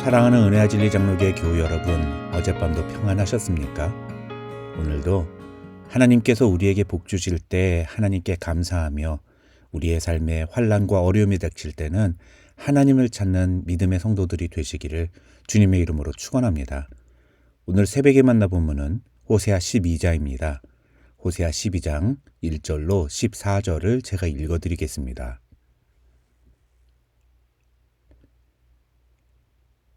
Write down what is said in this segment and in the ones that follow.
사랑하는 은혜와 진리 장로교회 교우 여러분, 어젯밤도 평안하셨습니까? 오늘도 하나님께서 우리에게 복 주실 때 하나님께 감사하며 우리의 삶에 환난과 어려움이 닥칠 때는 하나님을 찾는 믿음의 성도들이 되시기를 주님의 이름으로 축원합니다. 오늘 새벽에 만나본 호세아 12장입니다. 호세아 12장 1절로 14절을 제가 읽어드리겠습니다.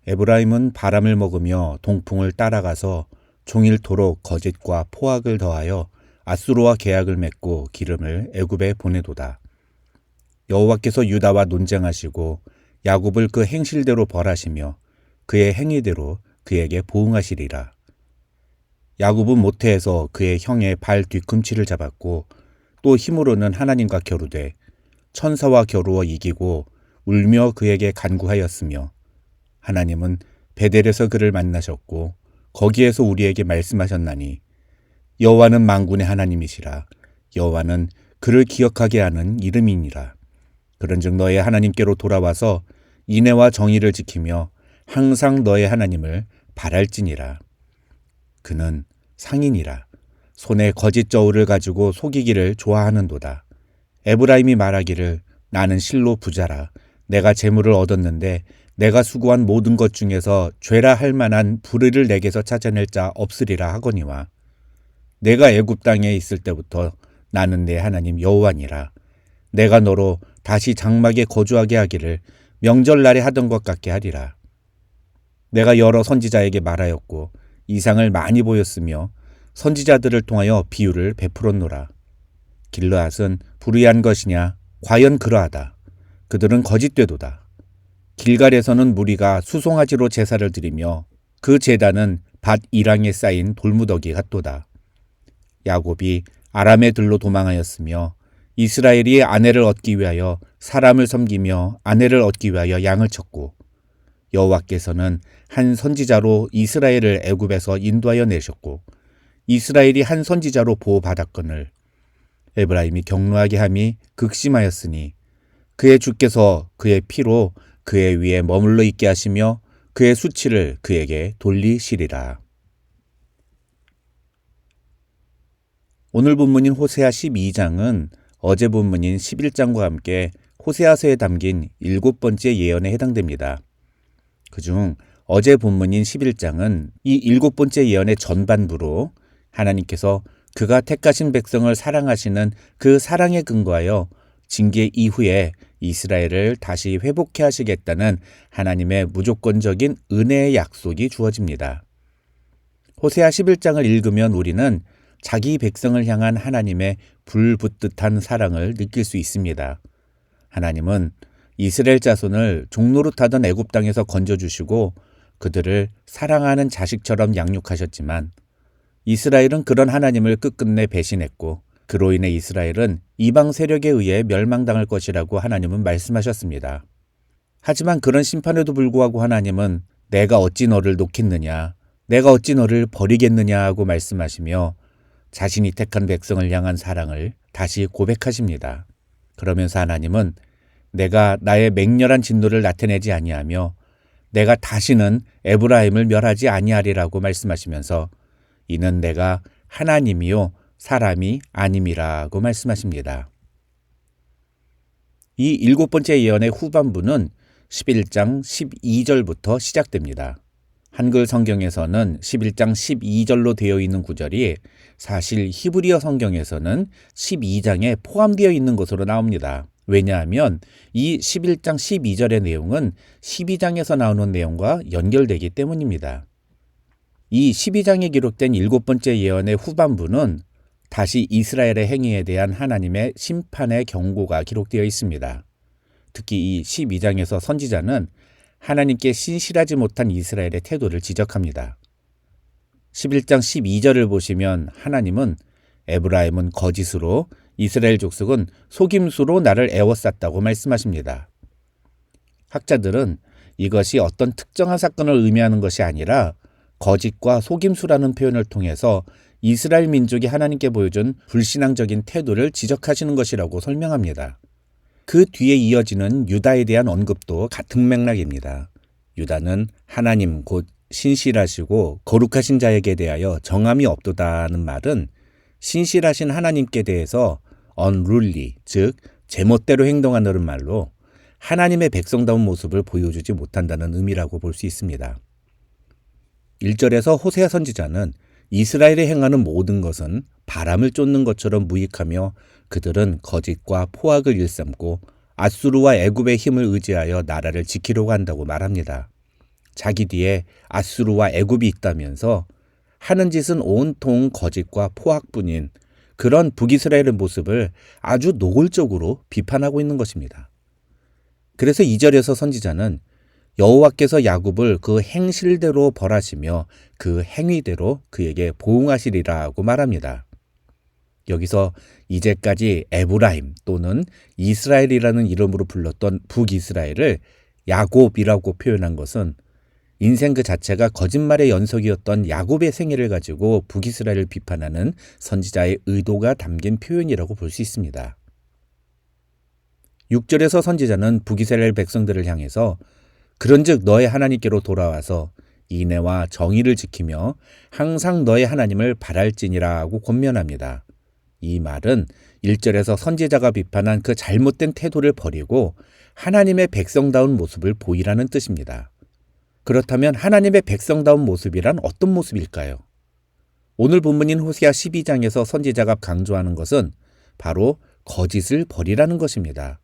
에브라임은 바람을 먹으며 동풍을 따라가서 종일토록 거짓과 포악을 더하여 아수르와 계약을 맺고 기름을 애굽에 보내도다. 여호와께서 유다와 논쟁하시고 야곱을 그 행실대로 벌하시며 그의 행위대로 그에게 보응하시리라. 야곱은 모태에서 그의 형의 발 뒤꿈치를 잡았고 또 힘으로는 하나님과 겨루되 천사와 겨루어 이기고 울며 그에게 간구하였으며 하나님은 베델에서 그를 만나셨고 거기에서 우리에게 말씀하셨나니 여호와는 만군의 하나님이시라. 여호와는 그를 기억하게 하는 이름이니라. 그런즉 너의 하나님께로 돌아와서 인애와 정의를 지키며 항상 너의 하나님을 바랄지니라. 그는 상인이라. 손에 거짓 저울을 가지고 속이기를 좋아하는도다. 에브라임이 말하기를 나는 실로 부자라. 내가 재물을 얻었는데 내가 수고한 모든 것 중에서 죄라 할 만한 불의를 내게서 찾아낼 자 없으리라 하거니와 내가 애굽 땅에 있을 때부터 나는 내 하나님 여호와니라. 내가 너로 다시 장막에 거주하게 하기를 명절날에 하던 것 같게 하리라. 내가 여러 선지자에게 말하였고 이상을 많이 보였으며 선지자들을 통하여 비유를 베풀었노라. 길르앗은 불의한 것이냐? 과연 그러하다. 그들은 거짓되도다. 길갈에서는 무리가 수송아지로 제사를 드리며 그 제단은 밭 이랑에 쌓인 돌무더기 같도다. 야곱이 아람의 들로 도망하였으며 이스라엘이 아내를 얻기 위하여 사람을 섬기며 아내를 얻기 위하여 양을 쳤고 여호와께서는 한 선지자로 이스라엘을 애굽에서 인도하여 내셨고 이스라엘이 한 선지자로 보호받았거늘 에브라임이 경노하게 함이 극심하였으니 그의 주께서 그의 피로 그의 위에 머물러 있게 하시며 그의 수치를 그에게 돌리시리라. 오늘 본문인 호세아 12장은 어제 본문인 11장과 함께 호세아서에 담긴 7번째 예언에 해당됩니다. 그중 어제 본문인 11장은 이 7번째 예언의 전반부로 하나님께서 그가 택하신 백성을 사랑하시는 그 사랑에 근거하여 징계 이후에 이스라엘을 다시 회복해 하시겠다는 하나님의 무조건적인 은혜의 약속이 주어집니다. 호세아 11장을 읽으면 우리는 자기 백성을 향한 하나님의 불붙듯한 사랑을 느낄 수 있습니다. 하나님은 이스라엘 자손을 종노릇하던 애굽 땅에서 건져주시고 그들을 사랑하는 자식처럼 양육하셨지만 이스라엘은 그런 하나님을 끝끝내 배신했고 그로 인해 이스라엘은 이방 세력에 의해 멸망당할 것이라고 하나님은 말씀하셨습니다. 하지만 그런 심판에도 불구하고 하나님은 내가 어찌 너를 놓겠느냐, 내가 어찌 너를 버리겠느냐 하고 말씀하시며 자신이 택한 백성을 향한 사랑을 다시 고백하십니다. 그러면서 하나님은 내가 나의 맹렬한 진노를 나타내지 아니하며 내가 다시는 에브라임을 멸하지 아니하리라고 말씀하시면서 이는 내가 하나님이요 사람이 아님이라고 말씀하십니다. 이 7번째 예언의 후반부는 11장 12절부터 시작됩니다. 한글 성경에서는 11장 12절로 되어 있는 구절이 사실 히브리어 성경에서는 12장에 포함되어 있는 것으로 나옵니다. 왜냐하면 이 11장 12절의 내용은 12장에서 나오는 내용과 연결되기 때문입니다. 이 12장에 기록된 7번째 예언의 후반부는 다시 이스라엘의 행위에 대한 하나님의 심판의 경고가 기록되어 있습니다. 특히 이 12장에서 선지자는 하나님께 신실하지 못한 이스라엘의 태도를 지적합니다. 11장 12절을 보시면 하나님은 에브라임은 거짓으로 이스라엘 족속은 속임수로 나를 애워쌌다고 말씀하십니다. 학자들은 이것이 어떤 특정한 사건을 의미하는 것이 아니라 거짓과 속임수라는 표현을 통해서 이스라엘 민족이 하나님께 보여준 불신앙적인 태도를 지적하시는 것이라고 설명합니다. 그 뒤에 이어지는 유다에 대한 언급도 같은 맥락입니다. 유다는 하나님 곧 신실하시고 거룩하신 자에게 대하여 정함이 없도다는 말은 신실하신 하나님께 대해서 unruly, 즉 제멋대로 행동하는 말로 하나님의 백성다운 모습을 보여주지 못한다는 의미라고 볼 수 있습니다. 1절에서 호세아 선지자는 이스라엘이 행하는 모든 것은 바람을 쫓는 것처럼 무익하며 그들은 거짓과 포악을 일삼고 아수르와 애굽의 힘을 의지하여 나라를 지키려고 한다고 말합니다. 자기 뒤에 아수르와 애굽이 있다면서 하는 짓은 온통 거짓과 포악뿐인 그런 북이스라엘의 모습을 아주 노골적으로 비판하고 있는 것입니다. 그래서 2절에서 선지자는 여호와께서 야곱을 그 행실대로 벌하시며 그 행위대로 그에게 보응하시리라고 말합니다. 여기서 이제까지 에브라임 또는 이스라엘이라는 이름으로 불렀던 북이스라엘을 야곱이라고 표현한 것은 인생 그 자체가 거짓말의 연속이었던 야곱의 생애를 가지고 북이스라엘을 비판하는 선지자의 의도가 담긴 표현이라고 볼 수 있습니다. 6절에서 선지자는 북이스라엘 백성들을 향해서 그런즉 너의 하나님께로 돌아와서 인애와 정의를 지키며 항상 너의 하나님을 바랄지니라고 권면합니다. 이 말은 1절에서 선지자가 비판한 그 잘못된 태도를 버리고 하나님의 백성다운 모습을 보이라는 뜻입니다. 그렇다면 하나님의 백성다운 모습이란 어떤 모습일까요? 오늘 본문인 호세아 12장에서 선지자가 강조하는 것은 바로 거짓을 버리라는 것입니다.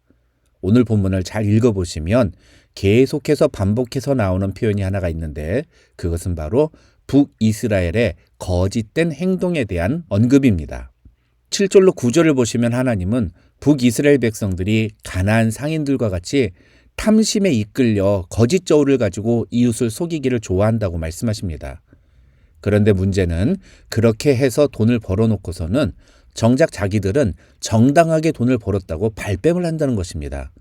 오늘 본문을 잘 읽어보시면 계속해서 반복해서 나오는 표현이 하나가 있는데 그것은 바로 북이스라엘의 거짓된 행동에 대한 언급입니다. 7절로 9절을 보시면 하나님은 북이스라엘 백성들이 가나안 상인들과 같이 탐심에 이끌려 거짓 저울을 가지고 이웃을 속이기를 좋아한다고 말씀하십니다. 그런데 문제는 그렇게 해서 돈을 벌어놓고서는 정작 자기들은 정당하게 돈을 벌었다고 발뺌을 한다는 것입니다.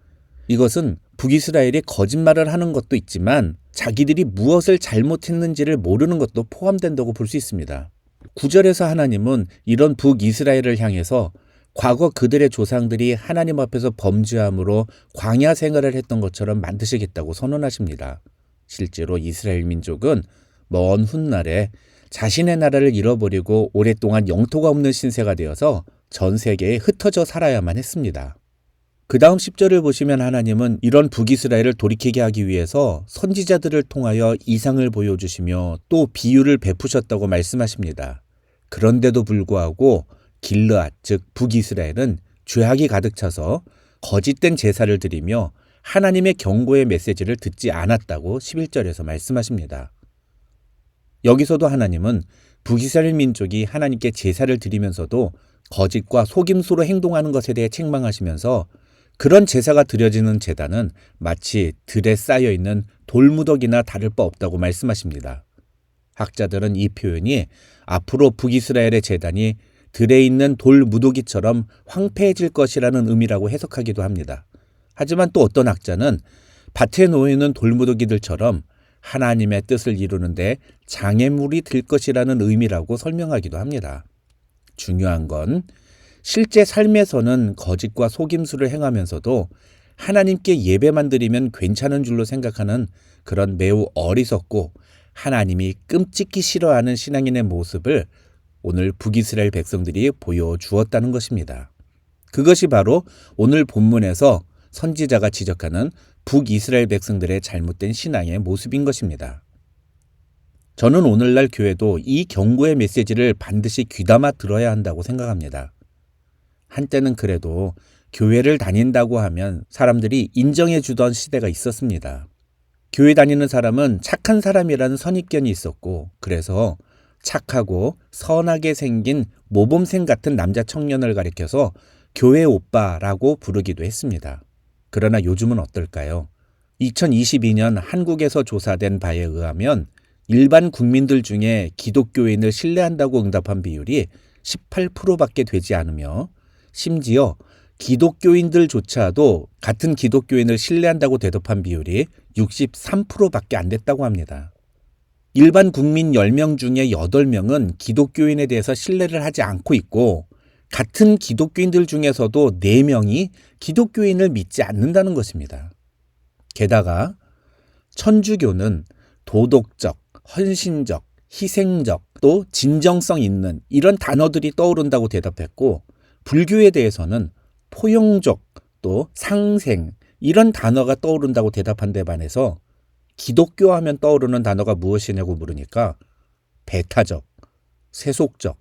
이것은 북이스라엘이 거짓말을 하는 것도 있지만 자기들이 무엇을 잘못했는지를 모르는 것도 포함된다고 볼 수 있습니다. 9절에서 하나님은 이런 북이스라엘을 향해서 과거 그들의 조상들이 하나님 앞에서 범죄함으로 광야 생활을 했던 것처럼 만드시겠다고 선언하십니다. 실제로 이스라엘 민족은 먼 훗날에 자신의 나라를 잃어버리고 오랫동안 영토가 없는 신세가 되어서 전 세계에 흩어져 살아야만 했습니다. 그 다음 10절을 보시면 하나님은 이런 북이스라엘을 돌이키게 하기 위해서 선지자들을 통하여 이상을 보여주시며 또 비유를 베푸셨다고 말씀하십니다. 그런데도 불구하고 길르앗 즉 북이스라엘은 죄악이 가득 차서 거짓된 제사를 드리며 하나님의 경고의 메시지를 듣지 않았다고 11절에서 말씀하십니다. 여기서도 하나님은 북이스라엘 민족이 하나님께 제사를 드리면서도 거짓과 속임수로 행동하는 것에 대해 책망하시면서 그런 제사가 드려지는 제단은 마치 들에 쌓여있는 돌무더기나 다를 바 없다고 말씀하십니다. 학자들은 이 표현이 앞으로 북이스라엘의 제단이 들에 있는 돌무더기처럼 황폐해질 것이라는 의미라고 해석하기도 합니다. 하지만 또 어떤 학자는 밭에 놓여있는 돌무더기들처럼 하나님의 뜻을 이루는데 장애물이 될 것이라는 의미라고 설명하기도 합니다. 중요한 건 실제 삶에서는 거짓과 속임수를 행하면서도 하나님께 예배만 드리면 괜찮은 줄로 생각하는 그런 매우 어리석고 하나님이 끔찍히 싫어하는 신앙인의 모습을 오늘 북이스라엘 백성들이 보여주었다는 것입니다. 그것이 바로 오늘 본문에서 선지자가 지적하는 북이스라엘 백성들의 잘못된 신앙의 모습인 것입니다. 저는 오늘날 교회도 이 경고의 메시지를 반드시 귀담아 들어야 한다고 생각합니다. 한때는 그래도 교회를 다닌다고 하면 사람들이 인정해 주던 시대가 있었습니다. 교회 다니는 사람은 착한 사람이라는 선입견이 있었고 그래서 착하고 선하게 생긴 모범생 같은 남자 청년을 가리켜서 교회 오빠라고 부르기도 했습니다. 그러나 요즘은 어떨까요? 2022년 한국에서 조사된 바에 의하면 일반 국민들 중에 기독교인을 신뢰한다고 응답한 비율이 18%밖에 되지 않으며 심지어 기독교인들조차도 같은 기독교인을 신뢰한다고 대답한 비율이 63%밖에 안 됐다고 합니다. 일반 국민 10명 중에 8명은 기독교인에 대해서 신뢰를 하지 않고 있고 같은 기독교인들 중에서도 4명이 기독교인을 믿지 않는다는 것입니다. 게다가 천주교는 도덕적, 헌신적, 희생적, 또 진정성 있는 이런 단어들이 떠오른다고 대답했고, 불교에 대해서는 포용적, 또 상생 이런 단어가 떠오른다고 대답한 데 반해서 기독교 하면 떠오르는 단어가 무엇이냐고 물으니까 배타적, 세속적,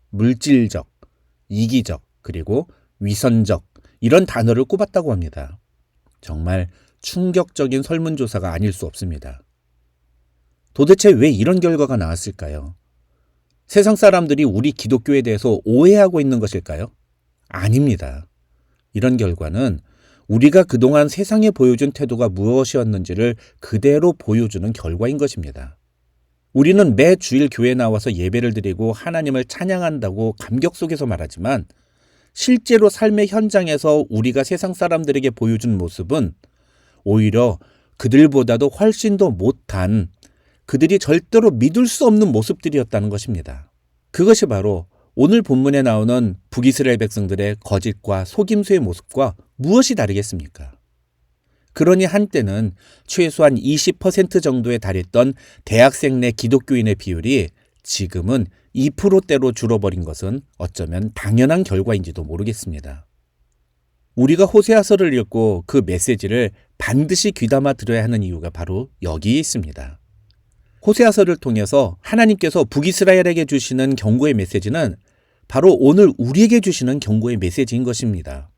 물질적, 이기적, 그리고 위선적 이런 단어를 꼽았다고 합니다. 정말 충격적인 설문조사가 아닐 수 없습니다. 도대체 왜 이런 결과가 나왔을까요? 세상 사람들이 우리 기독교에 대해서 오해하고 있는 것일까요? 아닙니다. 이런 결과는 우리가 그동안 세상에 보여준 태도가 무엇이었는지를 그대로 보여주는 결과인 것입니다. 우리는 매 주일 교회에 나와서 예배를 드리고 하나님을 찬양한다고 감격 속에서 말하지만 실제로 삶의 현장에서 우리가 세상 사람들에게 보여준 모습은 오히려 그들보다도 훨씬 더 못한, 그들이 절대로 믿을 수 없는 모습들이었다는 것입니다. 그것이 바로 오늘 본문에 나오는 북이스라엘 백성들의 거짓과 속임수의 모습과 무엇이 다르겠습니까? 그러니 한때는 최소한 20% 정도에 달했던 대학생 내 기독교인의 비율이 지금은 2%대로 줄어버린 것은 어쩌면 당연한 결과인지도 모르겠습니다. 우리가 호세아서를 읽고 그 메시지를 반드시 귀담아 들어야 하는 이유가 바로 여기에 있습니다. 호세아서를 통해서 하나님께서 북이스라엘에게 주시는 경고의 메시지는 바로 오늘 우리에게 주시는 경고의 메시지인 것입니다.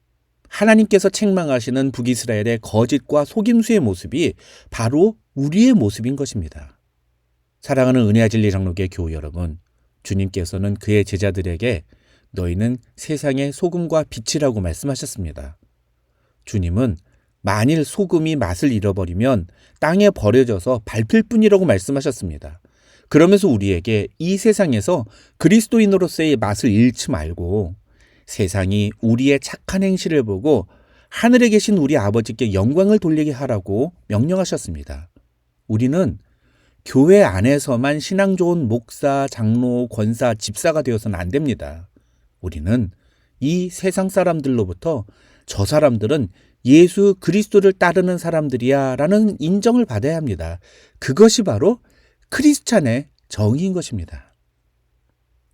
하나님께서 책망하시는 북이스라엘의 거짓과 속임수의 모습이 바로 우리의 모습인 것입니다. 사랑하는 은혜와 진리 장로교회 교우 여러분, 주님께서는 그의 제자들에게 너희는 세상의 소금과 빛이라고 말씀하셨습니다. 주님은 만일 소금이 맛을 잃어버리면 땅에 버려져서 밟힐 뿐이라고 말씀하셨습니다. 그러면서 우리에게 이 세상에서 그리스도인으로서의 맛을 잃지 말고 세상이 우리의 착한 행실을 보고 하늘에 계신 우리 아버지께 영광을 돌리게 하라고 명령하셨습니다. 우리는 교회 안에서만 신앙 좋은 목사, 장로, 권사, 집사가 되어서는 안 됩니다. 우리는 이 세상 사람들로부터 저 사람들은 예수 그리스도를 따르는 사람들이야 라는 인정을 받아야 합니다. 그것이 바로 크리스찬의 정의인 것입니다.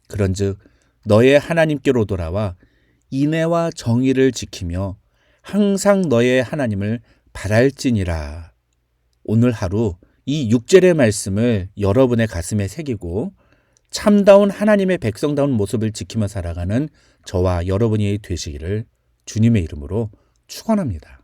그런즉 너의 하나님께로 돌아와 인애와 정의를 지키며 항상 너의 하나님을 바랄지니라. 오늘 하루 이 6절의 말씀을 여러분의 가슴에 새기고 참다운 하나님의 백성다운 모습을 지키며 살아가는 저와 여러분이 되시기를 주님의 이름으로 축원합니다.